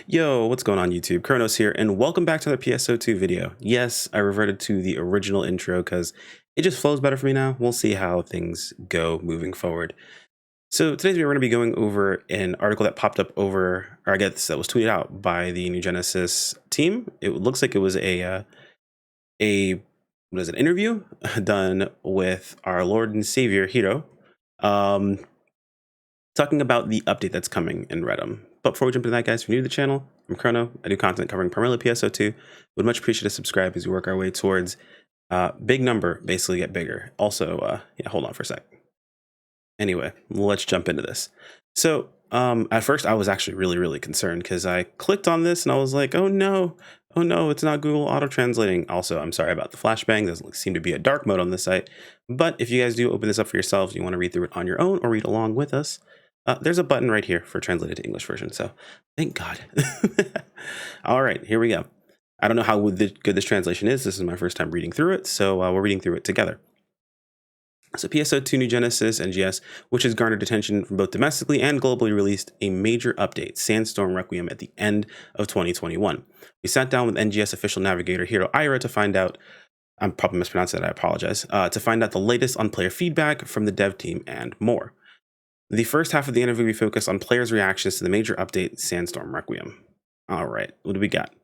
Yo, what's going on YouTube? Kronos here, and welcome back to another PSO2 video. Yes, I reverted to the original intro because it just flows better for me now. We'll see how things go moving forward. So today's video, we're going to be going over an article that popped up over, or I guess that was tweeted out by the New Genesis team. It looks like it was an interview done with our Lord and Savior Hiro, talking about the update that's coming in Redum. But before we jump into that, guys, if you're new to the channel, I'm Chrono. I do content covering primarily PSO2. Would much appreciate a subscribe as we work our way towards big number, basically get bigger. Also, yeah, hold on for a sec. Anyway, let's jump into this. So at first I was actually really concerned because I clicked on this and I was like, oh no, it's not Google auto translating. Also, I'm sorry about the flashbang. There doesn't seem to be a dark mode on this site. But if you guys do open this up for yourselves, you want to read through it on your own or read along with us, there's a button right here for translated to English version. So thank God. All right, here we go. I don't know how good this translation is. This is my first time reading through it. So we're reading through it together. So PSO2 New Genesis, NGS, which has garnered attention from both domestically and globally, released a major update, Sandstorm Requiem, at the end of 2021. We sat down with NGS official navigator Hiro Arai to find out, I'm probably mispronouncing that, I apologize, to find out the latest on player feedback from the dev team and more. The first half of the interview, we focus on players' reactions to the major update, Sandstorm Requiem. All right, what do we got?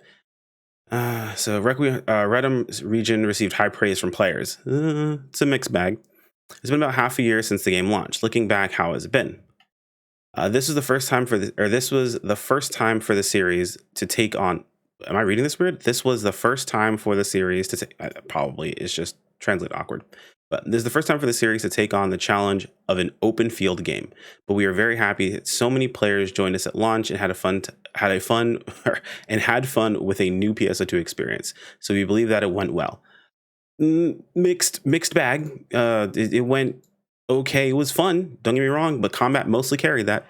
So Requiem, Redum region received high praise from players. It's a mixed bag. It's been about half a year since the game launched. Looking back, how has it been? This was the first time for the series to take on. Am I reading this weird? This was the first time for the series to take. Probably it's just translate awkward. But this is the first time for the series to take on the challenge of an open field game. But we are very happy that so many players joined us at launch and had fun with a new PSO2 experience. So we believe that it went well. Mixed bag. It went okay. It was fun. Don't get me wrong, but combat mostly carried that.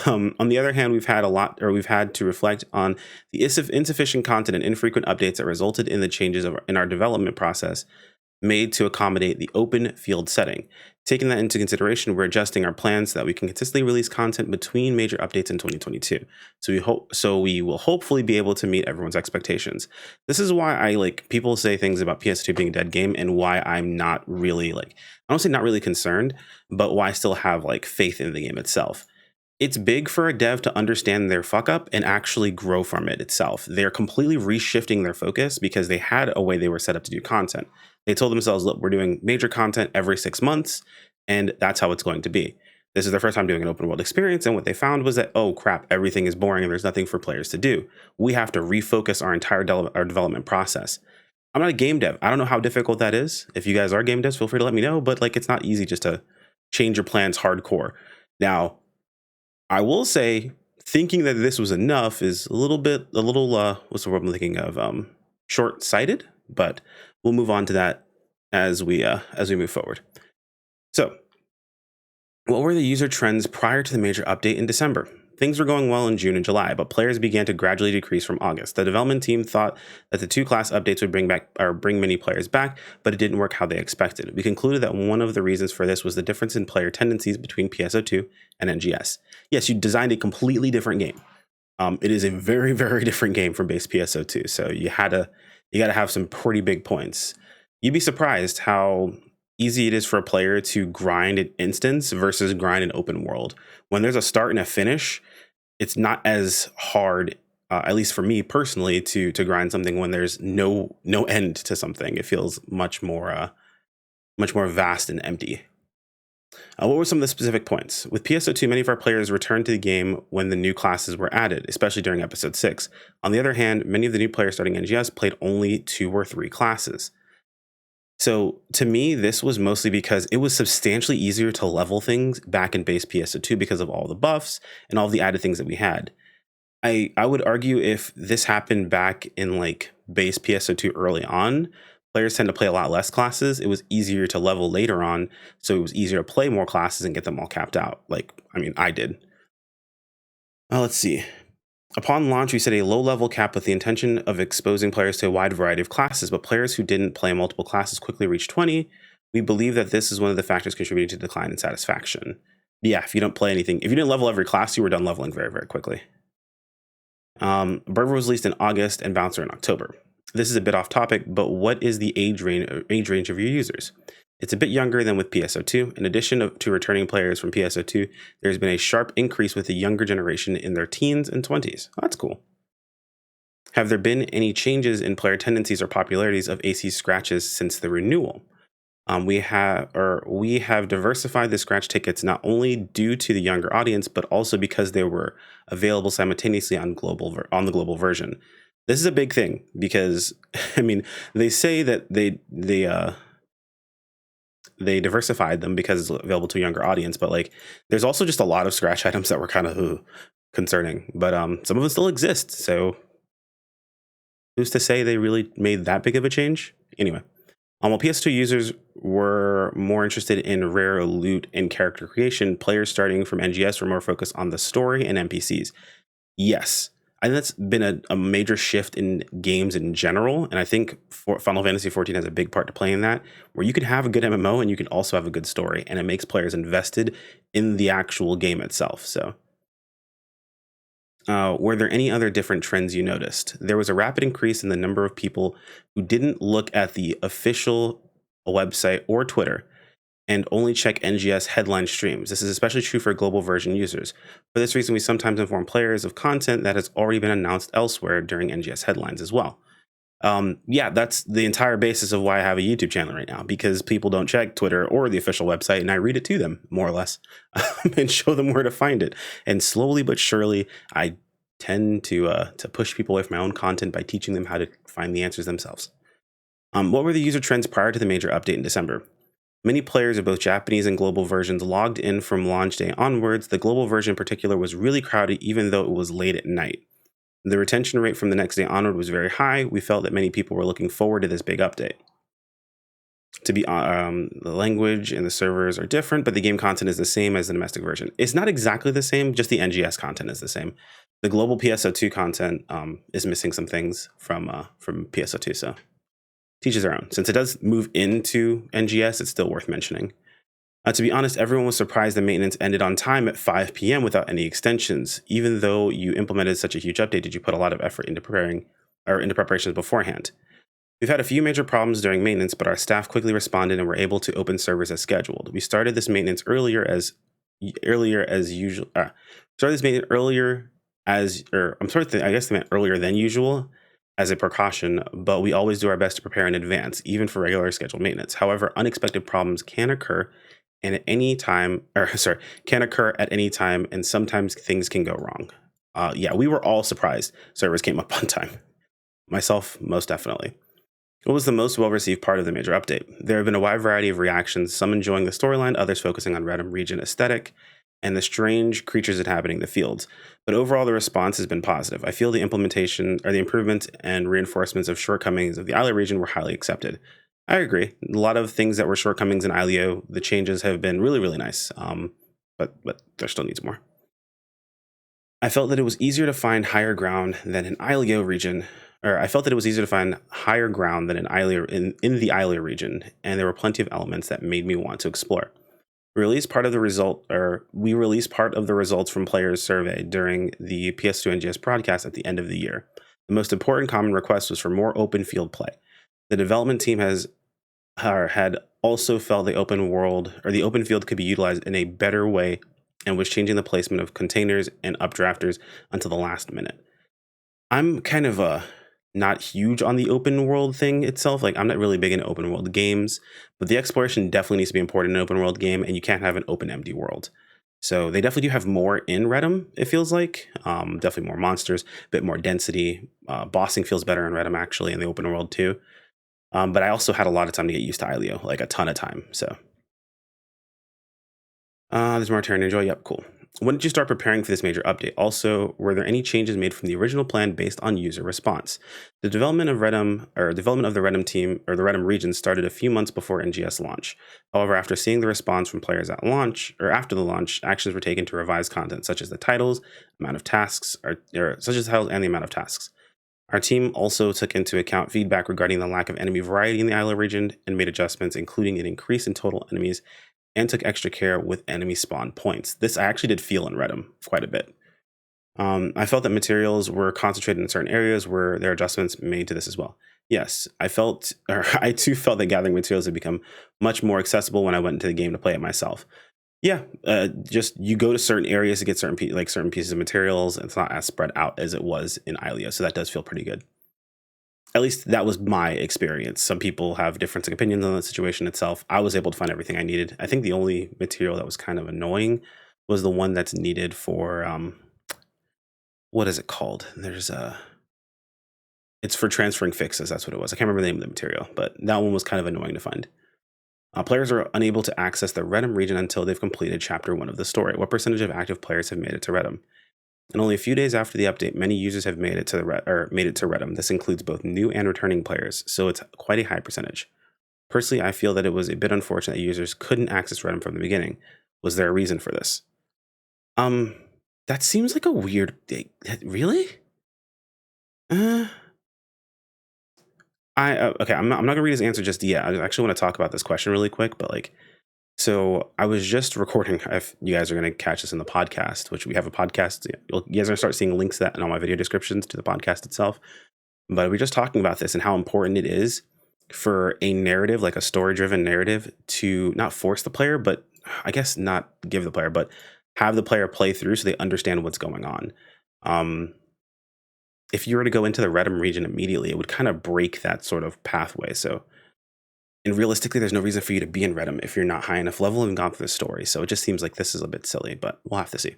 On the other hand, we've had to reflect on the insufficient content and infrequent updates that resulted in the changes in our development process made to accommodate the open field setting. Taking that into consideration, we're adjusting our plans so that we can consistently release content between major updates in 2022. So we will hopefully be able to meet everyone's expectations. This is why I people say things about PS2 being a dead game and why I'm not really I don't say not really concerned, but why I still have faith in the game itself. It's big for a dev to understand their fuck up and actually grow from it itself. They're completely reshifting their focus because they had a way they were set up to do content. They told themselves, look, we're doing major content every 6 months, and that's how it's going to be. This is their first time doing an open world experience, and what they found was that, oh crap, everything is boring and there's nothing for players to do. We have to refocus our entire development process. I'm not a game dev. I don't know how difficult that is. If you guys are game devs, feel free to let me know, but it's not easy just to change your plans hardcore. Now, I will say, thinking that this was enough is a little, what's the word I'm thinking of? Short-sighted, but we'll move on to that as we move forward. So, what were the user trends prior to the major update in December? Things were going well in June and July, but players began to gradually decrease from August. The development team thought that the 2 class updates would bring many players back, but it didn't work how they expected. We concluded that one of the reasons for this was the difference in player tendencies between PSO2 and NGS. Yes, you designed a completely different game. It is a very different game from base PSO2, so you gotta have some pretty big points. You'd be surprised how easy it is for a player to grind an instance versus grind an open world. When there's a start and a finish, it's not as hard, at least for me personally, to grind something when there's no end to something. It feels much more vast and empty. What were some of the specific points? With PSO2, many of our players returned to the game when the new classes were added, especially during episode 6. On the other hand, many of the new players starting NGS played only 2 or 3 classes. So to me, this was mostly because it was substantially easier to level things back in base PSO2 because of all the buffs and all the added things that we had. I would argue if this happened back in base PSO2 early on, players tend to play a lot less classes. It was easier to level later on, so it was easier to play more classes and get them all capped out. I did. Let's see. Upon launch, we set a low-level cap with the intention of exposing players to a wide variety of classes, but players who didn't play multiple classes quickly reached 20. We believe that this is one of the factors contributing to the decline in satisfaction. Yeah, if you don't play anything, if you didn't level every class, you were done leveling very quickly. Burger was released in August and Bouncer in October. This is a bit off topic, but what is the age range of your users? It's a bit younger than with PSO2. In addition to returning players from PSO2, there's been a sharp increase with the younger generation in their teens and 20s. Oh, that's cool. Have there been any changes in player tendencies or popularities of AC scratches since the renewal? We have diversified the scratch tickets not only due to the younger audience, but also because they were available simultaneously on on the global version. This is a big thing because I mean they say that they diversified them because it's available to a younger audience, but like there's also just a lot of scratch items that were kind of concerning. But some of them still exist, so who's to say they really made that big of a change? Anyway. While PS2 users were more interested in rare loot and character creation, players starting from NGS were more focused on the story and NPCs. Yes, I think that's been a major shift in games in general, and I think Final Fantasy XIV has a big part to play in that, where you can have a good MMO and you can also have a good story, and it makes players invested in the actual game itself. So, were there any other different trends you noticed? There was a rapid increase in the number of people who didn't look at the official website or Twitter and only check NGS headline streams. This is especially true for global version users. For this reason, we sometimes inform players of content that has already been announced elsewhere during NGS headlines as well. Yeah, that's the entire basis of why I have a YouTube channel right now, because people don't check Twitter or the official website, and I read it to them, more or less, and show them where to find it. And slowly but surely, I tend to push people away from my own content by teaching them how to find the answers themselves. What were the user trends prior to the major update in December? Many players of both Japanese and global versions logged in from launch day onwards. The global version in particular was really crowded, even though it was late at night. The retention rate from the next day onward was very high. We felt that many people were looking forward to this big update. The language and the servers are different, but the game content is the same as the domestic version. It's not exactly the same, just the NGS content is the same. The global PSO2 content is missing some things from PSO2, so teaches their own. Since it does move into NGS, it's still worth mentioning. To be honest, everyone was surprised the maintenance ended on time at 5 p.m. without any extensions. Even though you implemented such a huge update, did you put a lot of effort into preparations beforehand? We've had a few major problems during maintenance, but our staff quickly responded and were able to open servers as scheduled. We started this maintenance earlier than usual as a precaution, but we always do our best to prepare in advance, even for regular scheduled maintenance. However, unexpected problems can occur and at any time, can occur at any time, and sometimes things can go wrong. Yeah, we were all surprised servers came up on time. Myself, most definitely. What was the most well-received part of the major update? There have been a wide variety of reactions, some enjoying the storyline, others focusing on Redham region aesthetic and the strange creatures inhabiting the fields. But overall, the response has been positive. I feel the improvements and reinforcements of shortcomings of the Isle region were highly accepted. I agree. A lot of things that were shortcomings in Ileo, the changes have been really, really nice. But there still needs more. I felt that it was easier to find higher ground than in Ileo region, or I felt that it was easier to find higher ground than in the Ileo region, and there were plenty of elements that made me want to explore. We released part of the results from players' survey during the PS2 NGS broadcast at the end of the year. The most important common request was for more open field play. The development team had also felt the open field could be utilized in a better way and was changing the placement of containers and updrafters until the last minute. I'm kind of not huge on the open world thing itself. Like, I'm not really big into open world games, but the exploration definitely needs to be important in an open world game, and you can't have an open empty world. So they definitely do have more in Redham, it feels like. Definitely more monsters, a bit more density. Bossing feels better in Redham, actually, in the open world too. But I also had a lot of time to get used to Ileo, like a ton of time. So there's more turn enjoy. Yep, cool. When did you start preparing for this major update? Also, were there any changes made from the original plan based on user response? The development of the Redham team or the Redham region started a few months before NGS launch. However, after seeing the response from players at launch or after the launch, actions were taken to revise content such as the titles, amount of tasks, or such as titles and the amount of tasks. Our team also took into account feedback regarding the lack of enemy variety in the Isle region and made adjustments, including an increase in total enemies, and took extra care with enemy spawn points. This I actually did feel in Redham quite a bit. I felt that materials were concentrated in certain areas where there are adjustments made to this as well. Yes, I too felt that gathering materials had become much more accessible when I went into the game to play it myself. Yeah, just you go to certain areas to get certain pieces of materials, and it's not as spread out as it was in Ileo, so that does feel pretty good. At least that was my experience. Some people have different opinions on the situation itself. I was able to find everything I needed. I think the only material that was kind of annoying was the one that's needed for what is it called? It's for transferring fixes. That's what it was. I can't remember the name of the material, but that one was kind of annoying to find. Players are unable to access the Redum region until they've completed Chapter 1 of the story. What percentage of active players have made it to Redum? And only a few days after the update, many users have made it to Redum. This includes both new and returning players, so it's quite a high percentage. Personally, I feel that it was a bit unfortunate that users couldn't access Redum from the beginning. Was there a reason for this? Um, that seems like a weird. Really? Uh, okay. I'm not gonna read his answer just yet. I actually want to talk about this question really quick, but like, so I was just recording. If you guys are gonna catch this in the podcast, which we have a podcast, you guys are gonna start seeing links to that in all my video descriptions to the podcast itself. But we're just talking about this and how important it is for a narrative, like a story-driven narrative, to not force the player, but I guess not give the player, but have the player play through so they understand what's going on. Um, if you were to go into the Redum region immediately, it would kind of break that sort of pathway. So, and realistically, there's no reason for you to be in Redum if you're not high enough level and gone through the story. So it just seems like this is a bit silly, but we'll have to see.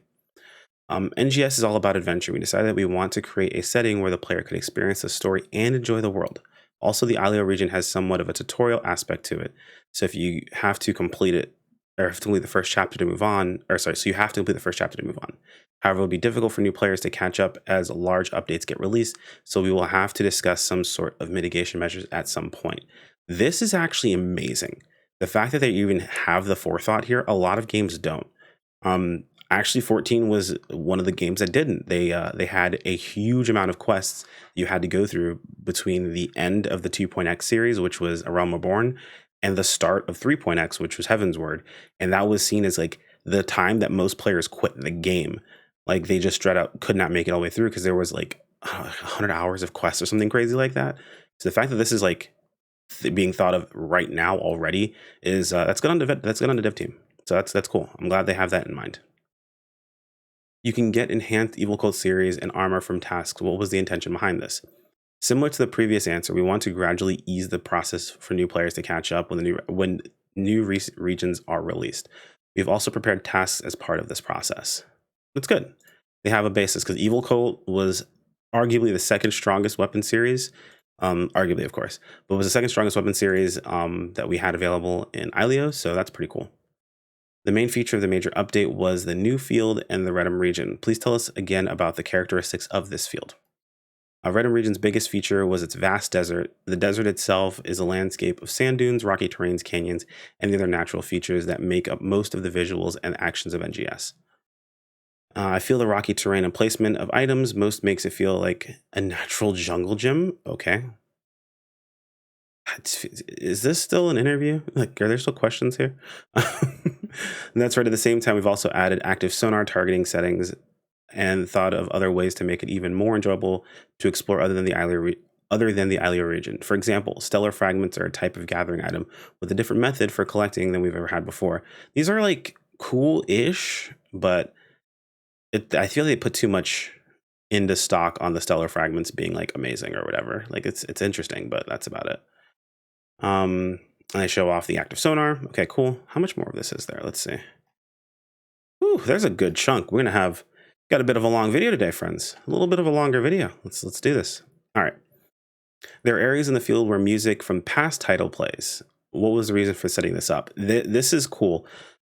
NGS is all about adventure. We decided that we want to create a setting where the player could experience the story and enjoy the world. Also, the Alio region has somewhat of a tutorial aspect to it. So if you have to complete it, or have to complete the first chapter to move on, so you have to complete the first chapter to move on. However, it will be difficult for new players to catch up as large updates get released, so we will have to discuss some sort of mitigation measures at some point. This is actually amazing. The fact that they even have the forethought here, a lot of games don't. Actually, 14 was one of the games that didn't. They had a huge amount of quests you had to go through between the end of the 2.x series, which was A Realm Reborn, and the start of 3.x, which was Heaven's Word. And that was seen as like the time that most players quit the game. Like they just straight up could not make it all the way through because there was like 100 hours of quests or something crazy like that. So the fact that this is like being thought of right now already is that's good on the dev team. So that's cool. I'm glad they have that in mind. You can get enhanced Evil Code series and armor from tasks. What was the intention behind this? Similar to the previous answer, we want to gradually ease the process for new players to catch up when new regions are released. We've also prepared tasks as part of this process. That's good. They have a basis because Evil Code was arguably the second strongest weapon series, arguably of course, but was the second strongest weapon series that we had available in Ileo, so that's pretty cool. The main feature of the major update was the new field and the Redum region. Please tell us again about the characteristics of this field. Redum region's biggest feature was its vast desert. The desert itself is a landscape of sand dunes, rocky terrains, canyons, and the other natural features that make up most of the visuals and actions of NGS. I feel the rocky terrain and placement of items most makes it feel like a natural jungle gym. Okay. Is this still an interview? Like, are there still questions here? And that's right. At the same time, we've also added active sonar targeting settings and thought of other ways to make it even more enjoyable to explore other than the Ileo region. For example, stellar fragments are a type of gathering item with a different method for collecting than we've ever had before. These are like cool-ish, but I feel they put too much into stock on the stellar fragments being like amazing or whatever. Like it's interesting, but that's about it. And I show off the active sonar. Okay, cool. How much more of this is there? Let's see. Ooh, there's a good chunk. We're gonna have got a bit of a long video today, friends. A little bit of a longer video. Let's do this. All right. There are areas in the field where music from past title plays. What was the reason for setting this up? This is cool.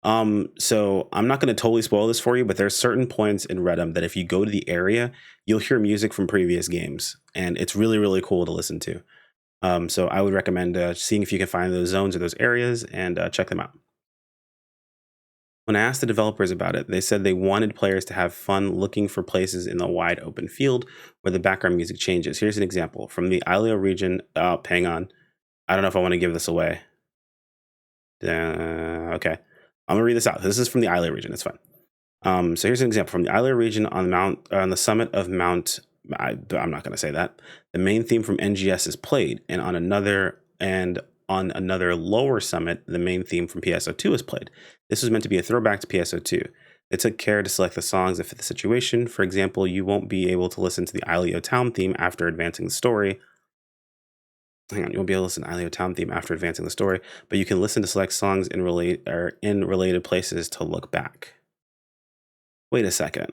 So I'm not going to totally spoil this for you, but there's certain points in Redum that if you go to the area, you'll hear music from previous games, and it's really, really cool to listen to. So I would recommend seeing if you can find those zones or those areas and check them out. When I asked the developers about it, they said they wanted players to have fun looking for places in the wide open field where the background music changes. Here's an example from the Ileo region. Hang on. I don't know if I want to give this away. Okay. I'm going to read this out. This is from the Ileo region. It's fine. So here's an example from the Isla region on the summit of Mount. I'm not going to say that. The main theme from NGS is played, and on another lower summit, the main theme from PSO2 is played. This was meant to be a throwback to PSO2. They took care to select the songs that fit the situation. For example, you won't be able to listen to the Ilio Town theme after advancing the story. Hang on, you won't be able to listen to Ilio Town theme after advancing the story, but you can listen to select songs in related places to look back. Wait a second.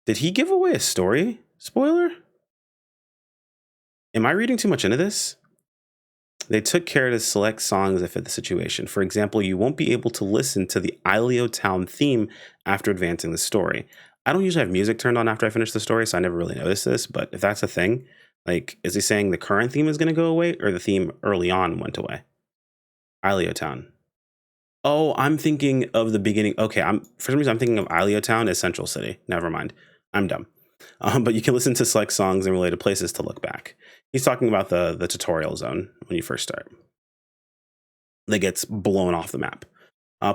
Did he give away a story spoiler? Am I reading too much into this? They took care to select songs that fit the situation. For example, you won't be able to listen to the Ilio Town theme after advancing the story. I don't usually have music turned on after I finish the story, so I never really noticed this, but if that's a thing, like, is he saying the current theme is going to go away or the theme early on went away? Ilio Town. Oh, I'm thinking of the beginning. Okay, for some reason I'm thinking of Ilio Town as Central City. Never mind. I'm dumb. But you can listen to select songs in related places to look back. He's talking about the tutorial zone when you first start. That gets blown off the map.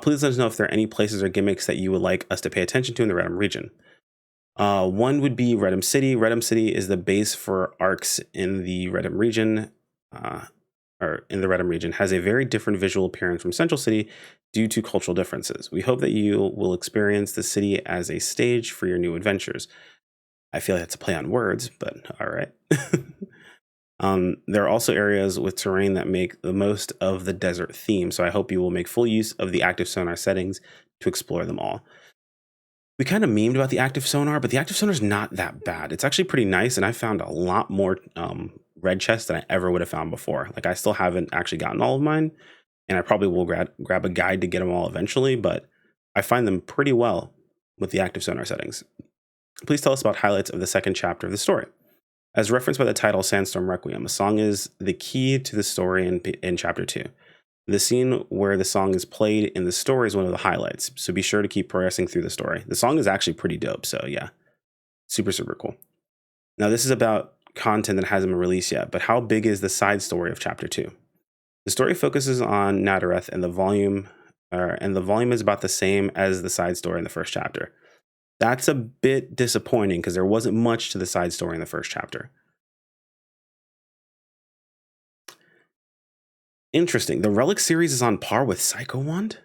Please let us know if there are any places or gimmicks that you would like us to pay attention to in the Redum region. One would be Redum City. Redum City is the base for arcs in the Redum region. Has a very different visual appearance from Central City due to cultural differences. We hope that you will experience the city as a stage for your new adventures. I feel like that's a play on words, but all right. There are also areas with terrain that make the most of the desert theme, so I hope you will make full use of the active sonar settings to explore them all. We kind of memed about the active sonar, but the active sonar is not that bad. It's actually pretty nice, and I found a lot more red chests than I ever would have found before. Like, I still haven't actually gotten all of mine, and I probably will grab a guide to get them all eventually, but I find them pretty well with the active sonar settings. Please tell us about highlights of the second chapter of the story. As referenced by the title Sandstorm Requiem, a song is the key to the story in Chapter 2. The scene where the song is played in the story is one of the highlights, so be sure to keep progressing through the story. The song is actually pretty dope, so yeah, super, super cool. Now, this is about content that hasn't been released yet, but how big is the side story of Chapter 2? The story focuses on Nadareth, and the volume is about the same as the side story in the first chapter. That's a bit disappointing because there wasn't much to the side story in the first chapter. Interesting. The Relic series is on par with Psycho Wand?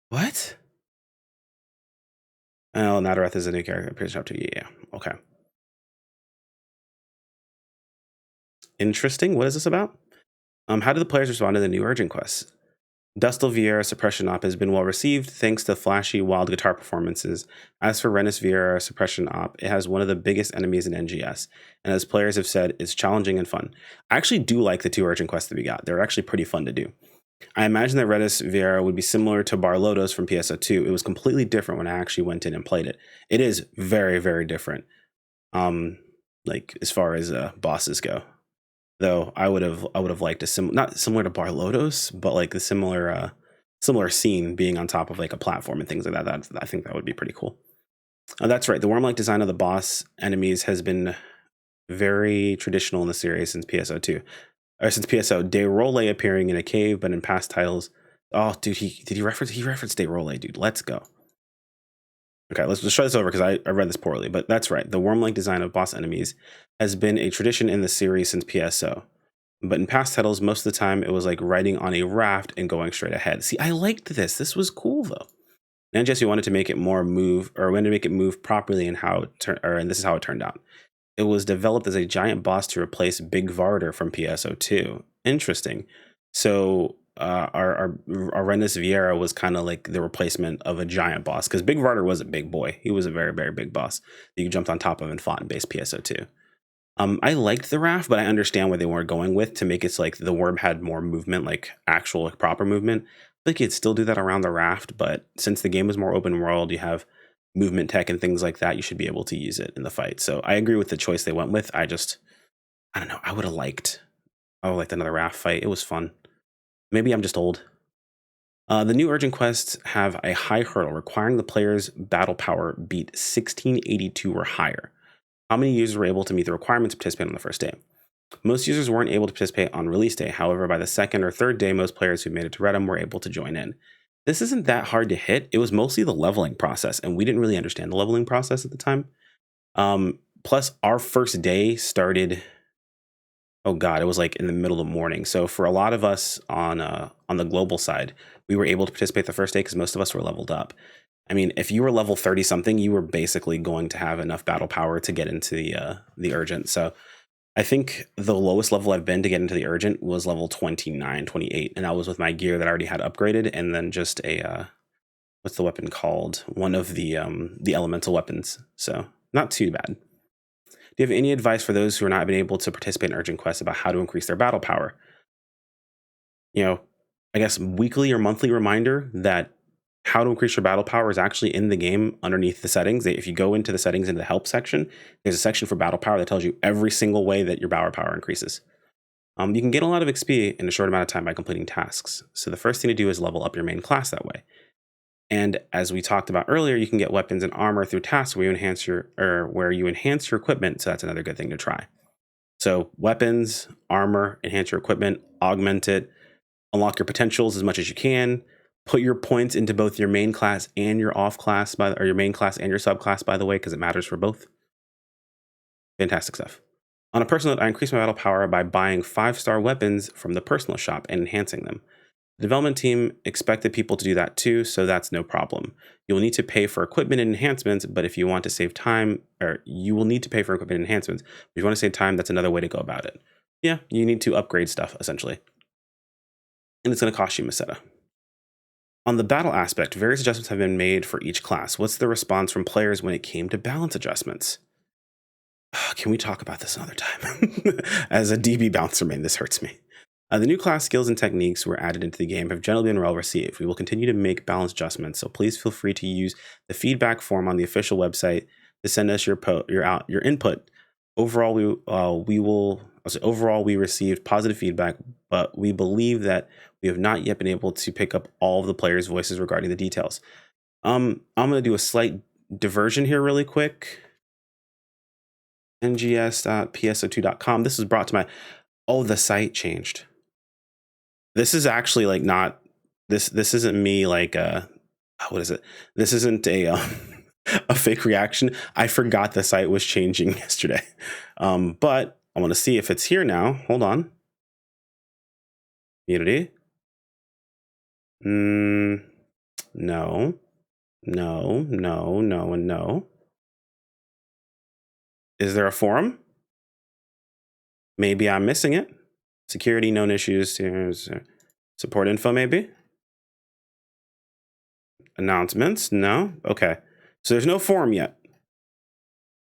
What? Oh, Nadareth is a new character. Chapter 2. Yeah. Okay. Interesting. What is this about? How do the players respond to the new urgent quests? Dustal Vieira Suppression Op has been well received thanks to flashy, wild guitar performances. As for Renus Vieira Suppression Op, it has one of the biggest enemies in NGS, and as players have said, it's challenging and fun. I actually do like the two urgent quests that we got. They're actually pretty fun to do. I imagine that Renus Vieira would be similar to Barlotos from PSO2. It was completely different when I actually went in and played it. It is very, very different. Like as far as bosses go. Though I would have liked not similar to Barlotos, but like the similar scene being on top of like a platform and things like that. I think that would be pretty cool. That's right. The worm-like design of the boss enemies has been very traditional in the series since PSO2, or since PSO. Dayrole appearing in a cave, but in past titles. Oh, dude, he referenced Dayrole, dude. Let's go. Okay, let's try this over because I read this poorly, but that's right. The worm-like design of boss enemies has been a tradition in the series since PSO. But in past titles, most of the time it was like riding on a raft and going straight ahead. See, I liked this. This was cool though. And Jesse wanted to make it move properly and and this is how it turned out. It was developed as a giant boss to replace Big Varder from PSO2. Interesting. So our Renus Vieira was kind of like the replacement of a giant boss because Big Varder was a big boy. He was a very, very big boss that you jumped on top of and fought in base PSO2. I liked the raft, but I understand where they were going with to make it so like the worm had more movement, like actual like proper movement. I think you'd still do that around the raft, but since the game is more open world, you have movement tech and things like that, you should be able to use it in the fight. So I agree with the choice they went with. I don't know. I would have liked another raft fight. It was fun. Maybe I'm just old. The new urgent quests have a high hurdle requiring the player's battle power beat 1682 or higher. How many users were able to meet the requirements to participate on the first day? Most users weren't able to participate on release day. However, by the second or third day, most players who made it to Redum were able to join in. this isn't that hard to hit. It was mostly the leveling process, and we didn't really understand the leveling process at the time. Plus, our first day started. Oh God, it was like in the middle of the morning. So for a lot of us on the global side, we were able to participate the first day because most of us were leveled up. I mean, if you were level 30 something, you were basically going to have enough battle power to get into the urgent. So I think the lowest level I've been to get into the urgent was level 29, 28, and that was with my gear that I already had upgraded, and then just a what's the weapon called? One of the elemental weapons. So not too bad. Do you have any advice for those who are not been able to participate in urgent quests about how to increase their battle power? You know, I guess weekly or monthly reminder that how to increase your battle power is actually in the game underneath the settings. If you go into the settings into the help section, there's a section for battle power that tells you every single way that your battle power increases. You can get a lot of XP in a short amount of time by completing tasks. So the first thing to do is level up your main class that way. And as we talked about earlier, you can get weapons and armor through tasks where you enhance your equipment. So that's another good thing to try. So weapons, armor, enhance your equipment, augment it, unlock your potentials as much as you can. Put your points into both your main class and your off class, or your main class and your subclass, by the way, because it matters for both. Fantastic stuff. On a personal note, I increased my battle power by buying 5-star weapons from the personal shop and enhancing them. The development team expected people to do that too, so that's no problem. You'll need to pay for equipment and enhancements, but if you want to save time, or you will need to pay for equipment and enhancements. If you want to save time, that's another way to go about it. Yeah, you need to upgrade stuff, essentially. And it's going to cost you Meseta. On the battle aspect, various adjustments have been made for each class. What's the response from players when it came to balance adjustments? Can we talk about this another time? As a DB bouncer main, this hurts me. The new class skills and techniques were added into the game have generally been well received. We will continue to make balance adjustments, so please feel free to use the feedback form on the official website to send us your input. Overall, we received positive feedback, but we believe that we have not yet been able to pick up all of the players' voices regarding the details. I'm going to do a slight diversion here really quick. NGS.PSO2.com. This was brought to my... Oh, the site changed. This is actually like not... This isn't me like... what is it? This isn't a fake reaction. I forgot the site was changing yesterday. But I want to see if it's here now. Hold on. Unity. No. No, no, no, and no. Is there a forum? Maybe I'm missing it. Security, known issues. Here's support info, maybe. Announcements? No? Okay. So there's no forum yet.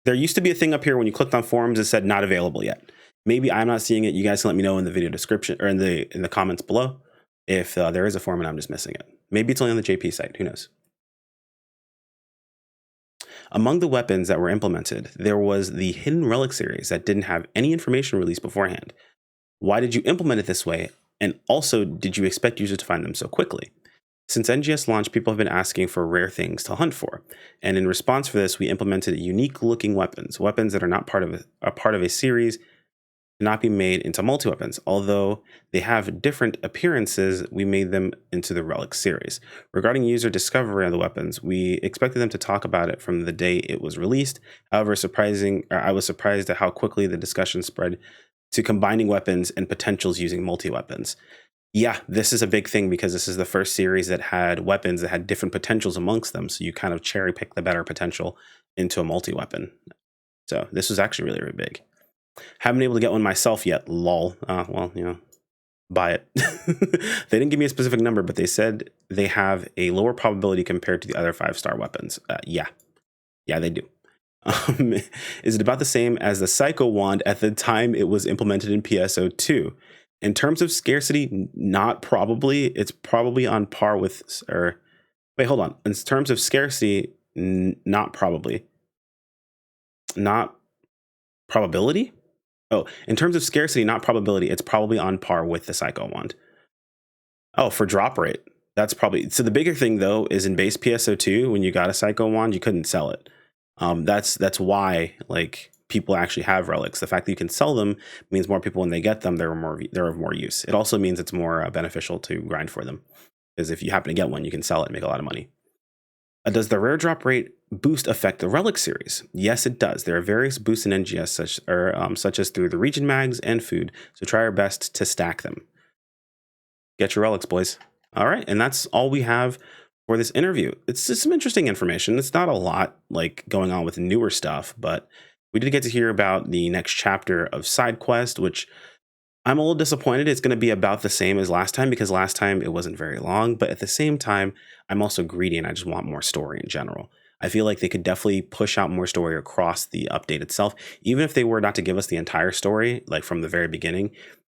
There used to be a thing up here when you clicked on forums that said not available yet. Maybe I'm not seeing it. You guys can let me know in the video description or in the comments below if there is a forum and I'm just missing it. Maybe it's only on the JP site. Who knows? Among the weapons that were implemented, there was the Hidden Relic series that didn't have any information released beforehand. Why did you implement it this way? And also, did you expect users to find them so quickly? Since NGS launch, people have been asking for rare things to hunt for. And in response for this, we implemented unique looking weapons that are not part of a series, cannot be made into multi-weapons. Although they have different appearances, we made them into the Relic series. Regarding user discovery of the weapons, we expected them to talk about it from the day it was released. However, I was surprised at how quickly the discussion spread to combining weapons and potentials using multi-weapons. Yeah, this is a big thing because this is the first series that had weapons that had different potentials amongst them. So you kind of cherry pick the better potential into a multi-weapon. So this was actually really, really big. Haven't been able to get one myself yet. Lol. Well, you know, buy it. They didn't give me a specific number, but they said they have a lower probability compared to the other 5-star weapons. Yeah, they do. Is it about the same as the Psycho Wand at the time it was implemented in PSO2? In terms of scarcity, not probably. It's probably on par with, or wait, hold on. In terms of scarcity, not probably. Not probability? Oh, in terms of scarcity, not probability, it's probably on par with the Psycho Wand. Oh, for drop rate, that's probably... So the bigger thing, though, is in base PSO2, when you got a Psycho Wand, you couldn't sell it. That's why, like, people actually have relics. The fact that you can sell them means more people, when they get them, they're of more use. It also means it's more beneficial to grind for them. because if you happen to get one, you can sell it and make a lot of money. Does the rare drop rate boost affect the Relic series? Yes, it does. There are various boosts in NGS, such as through the region mags and food, so try our best to stack them. Get your relics, boys. All right, and that's all we have for this interview. It's just some interesting information. It's not a lot like going on with newer stuff, but we did get to hear about the next chapter of Side Quest, which I'm a little disappointed it's going to be about the same as last time, because last time it wasn't very long, but at the same time, I'm also greedy and I just want more story in general. I feel like they could definitely push out more story across the update itself, even if they were not to give us the entire story, like from the very beginning.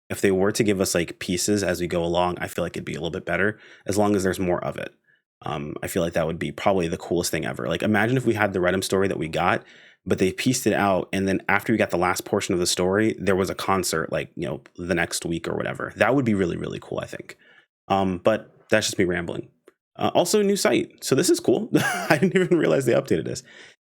If they were to give us like pieces as we go along, I feel like it'd be a little bit better as long as there's more of it. I feel like that would be probably the coolest thing ever. Like, imagine if we had the Redem story that we got, but they pieced it out, and then after we got the last portion of the story, there was a concert, like, you know, the next week or whatever. That would be really, really cool, I think. But that's just me rambling. Also, new site, so this is cool. I didn't even realize they updated this.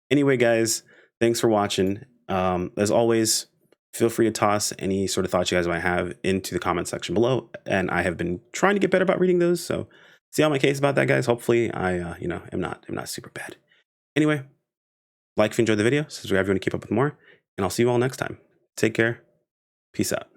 Anyway, guys, thanks for watching. As always, feel free to toss any sort of thoughts you guys might have into the comment section below, and I have been trying to get better about reading those, so see on my case about that, guys. Hopefully I am not super bad. Anyway, like if you enjoyed the video, subscribe if you want to keep up with more, and I'll see you all next time. Take care. Peace out.